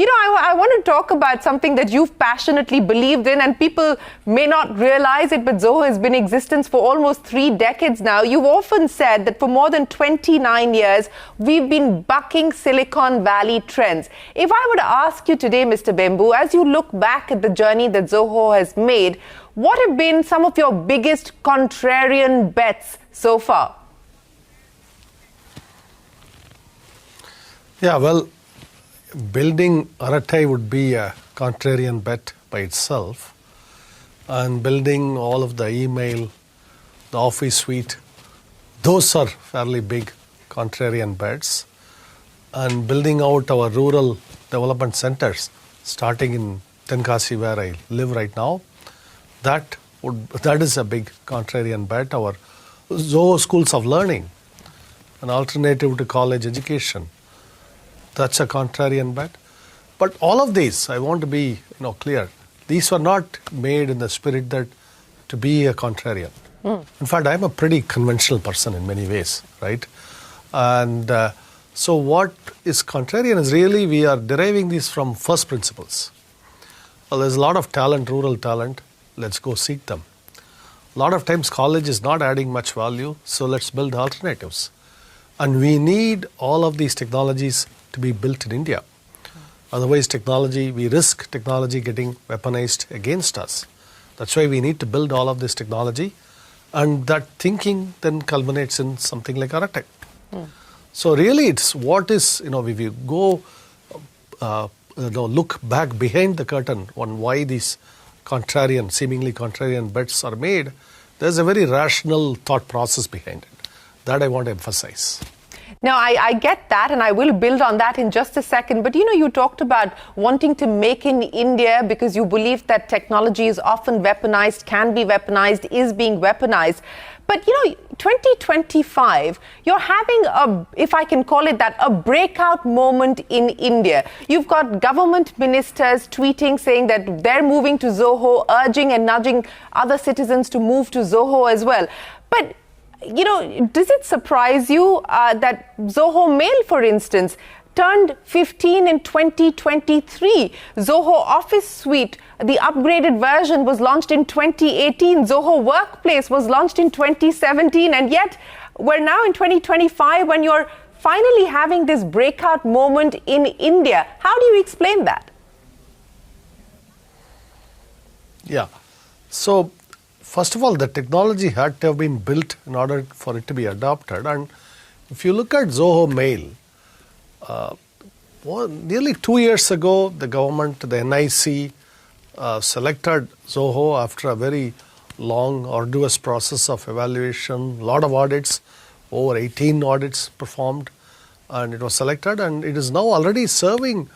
I want to talk about something that you've passionately believed in, and people may not realize it, but Zoho has been in existence for almost 3 decades now. You've often said that for more than 29 years, we've been bucking Silicon Valley trends. If I were to ask you today, Mr. Vembu, as you look back at the journey that Zoho has made, what have been some of your biggest contrarian bets so far? Yeah, well, building Arattai would be a contrarian bet by itself, and building all of the email, the office suite, those are fairly big contrarian bets, and building out our rural development centers, starting in Tenkasi where I live right now, that is a big contrarian bet. Our Zoho schools of learning, an alternative to college education, that's a contrarian bet. But all of these, I want to be clear, these were not made in the spirit that to be a contrarian. In fact, I'm a pretty conventional person in many ways, right? And so what is contrarian is really we are deriving these from first principles. Well, there's a lot of talent, rural talent, let's go seek them. A lot of times college is not adding much value, so let's build alternatives. And we need all of these technologies to be built in India. Otherwise, we risk technology getting weaponized against us. That's why we need to build all of this technology, and that thinking then culminates in something like Arattai. So really, it's what is, if you go look back behind the curtain on why these seemingly contrarian bets are made, there's a very rational thought process behind it. That I want to emphasize. Now, I get that, and I will build on that in just a second. But, you talked about wanting to make in India because you believe that technology is often weaponized, can be weaponized, is being weaponized. But, 2025, you're having if I can call it that, a breakout moment in India. You've got government ministers tweeting, saying that they're moving to Zoho, urging and nudging other citizens to move to Zoho as well. But does it surprise you that Zoho Mail, for instance, turned 15 in 2023? Zoho Office Suite, the upgraded version, was launched in 2018. Zoho Workplace was launched in 2017. And yet, we're now in 2025 when you're finally having this breakout moment in India. How do you explain that? Yeah. So, first of all, the technology had to have been built in order for it to be adopted. And if you look at Zoho Mail, nearly 2 years ago, the government, the NIC, selected Zoho after a very long, arduous process of evaluation, a lot of audits, over 18 audits performed, and it was selected, and it is now already serving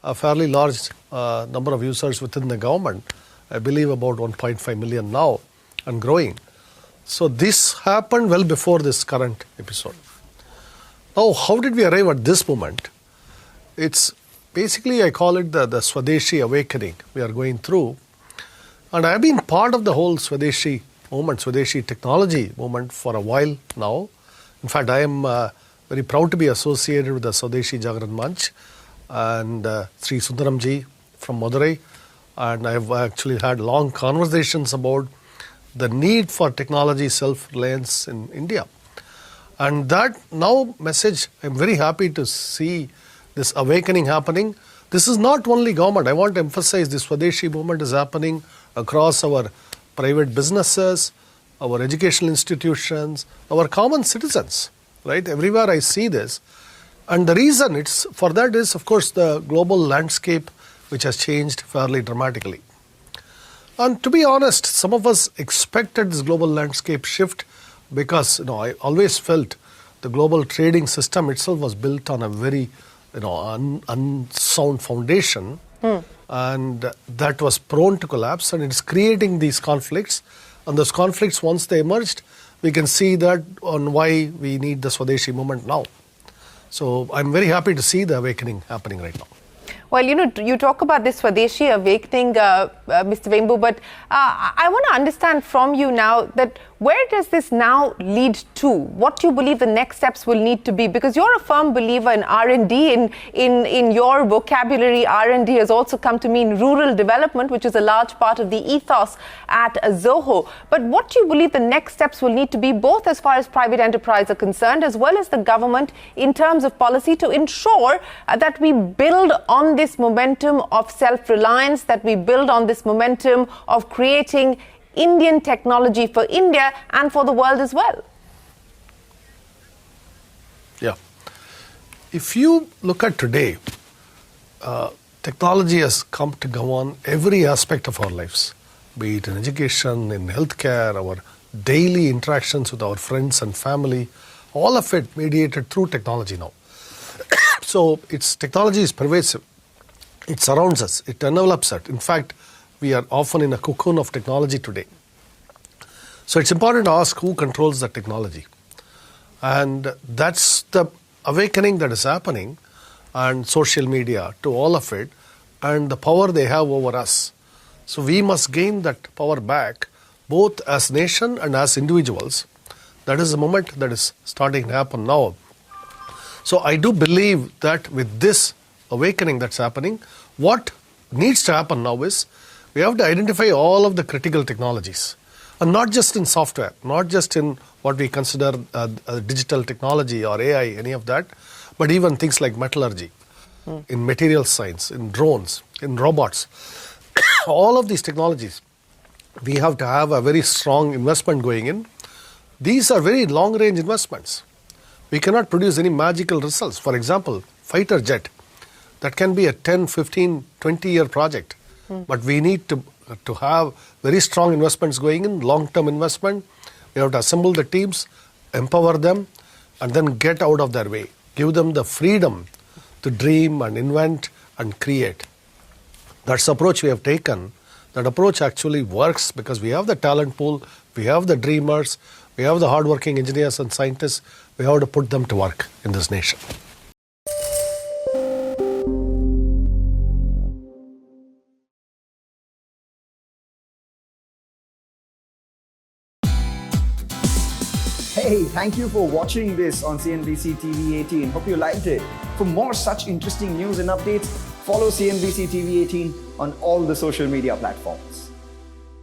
a fairly large number of users within the government. I believe about 1.5 million now, and growing. So this happened well before this current episode. Now, how did we arrive at this moment? It's basically, I call it the Swadeshi awakening we are going through. And I've been part of the whole Swadeshi movement, Swadeshi technology movement for a while now. In fact, I am very proud to be associated with the Swadeshi Jagran Manch and Sri Sundaramji from Madurai. And I've actually had long conversations about the need for technology self-reliance in India. And that now message, I'm very happy to see this awakening happening. This is not only government. I want to emphasize this Swadeshi movement is happening across our private businesses, our educational institutions, our common citizens, right? Everywhere I see this. And the reason for that is, of course, the global landscape, which has changed fairly dramatically. And to be honest, some of us expected this global landscape shift because, I always felt the global trading system itself was built on a very, unsound foundation, and that was prone to collapse, and it's creating these conflicts. And those conflicts, once they emerged, we can see that on why we need the Swadeshi movement now. So I'm very happy to see the awakening happening right now. Well, you talk about this Swadeshi awakening, Mr. Vembu, but I want to understand from you now that Where does this now lead to? What do you believe the next steps will need to be? Because you're a firm believer in R&D. In your vocabulary, R&D has also come to mean rural development, which is a large part of the ethos at Zoho. But what do you believe the next steps will need to be, both as far as private enterprise are concerned, as well as the government in terms of policy, to ensure that we build on this momentum of self-reliance, that we build on this momentum of creating Indian technology for India and for the world as well? Yeah. If you look at today, technology has come to govern every aspect of our lives, be it in education, in healthcare, our daily interactions with our friends and family, all of it mediated through technology now. So technology is pervasive. It surrounds us. It envelops us. In fact, we are often in a cocoon of technology today. So it's important to ask who controls the technology. And that's the awakening that is happening, and social media to all of it, and the power they have over us. So we must gain that power back, both as nation and as individuals. That is the moment that is starting to happen now. So I do believe that with this awakening that's happening, what needs to happen now is we have to identify all of the critical technologies, and not just in software, not just in what we consider digital technology or AI, any of that, but even things like metallurgy, in material science, in drones, in robots. All of these technologies, we have to have a very strong investment going in. These are very long-range investments. We cannot produce any magical results. For example, fighter jet, that can be a 10, 15, 20-year project. But we need to have very strong investments going in, long-term investment. We have to assemble the teams, empower them, and then get out of their way. Give them the freedom to dream and invent and create. That's the approach we have taken. That approach actually works because we have the talent pool, we have the dreamers, we have the hardworking engineers and scientists. We have to put them to work in this nation. Hey, thank you for watching this on CNBC TV18. Hope you liked it. For more such interesting news and updates, follow CNBC TV18 on all the social media platforms.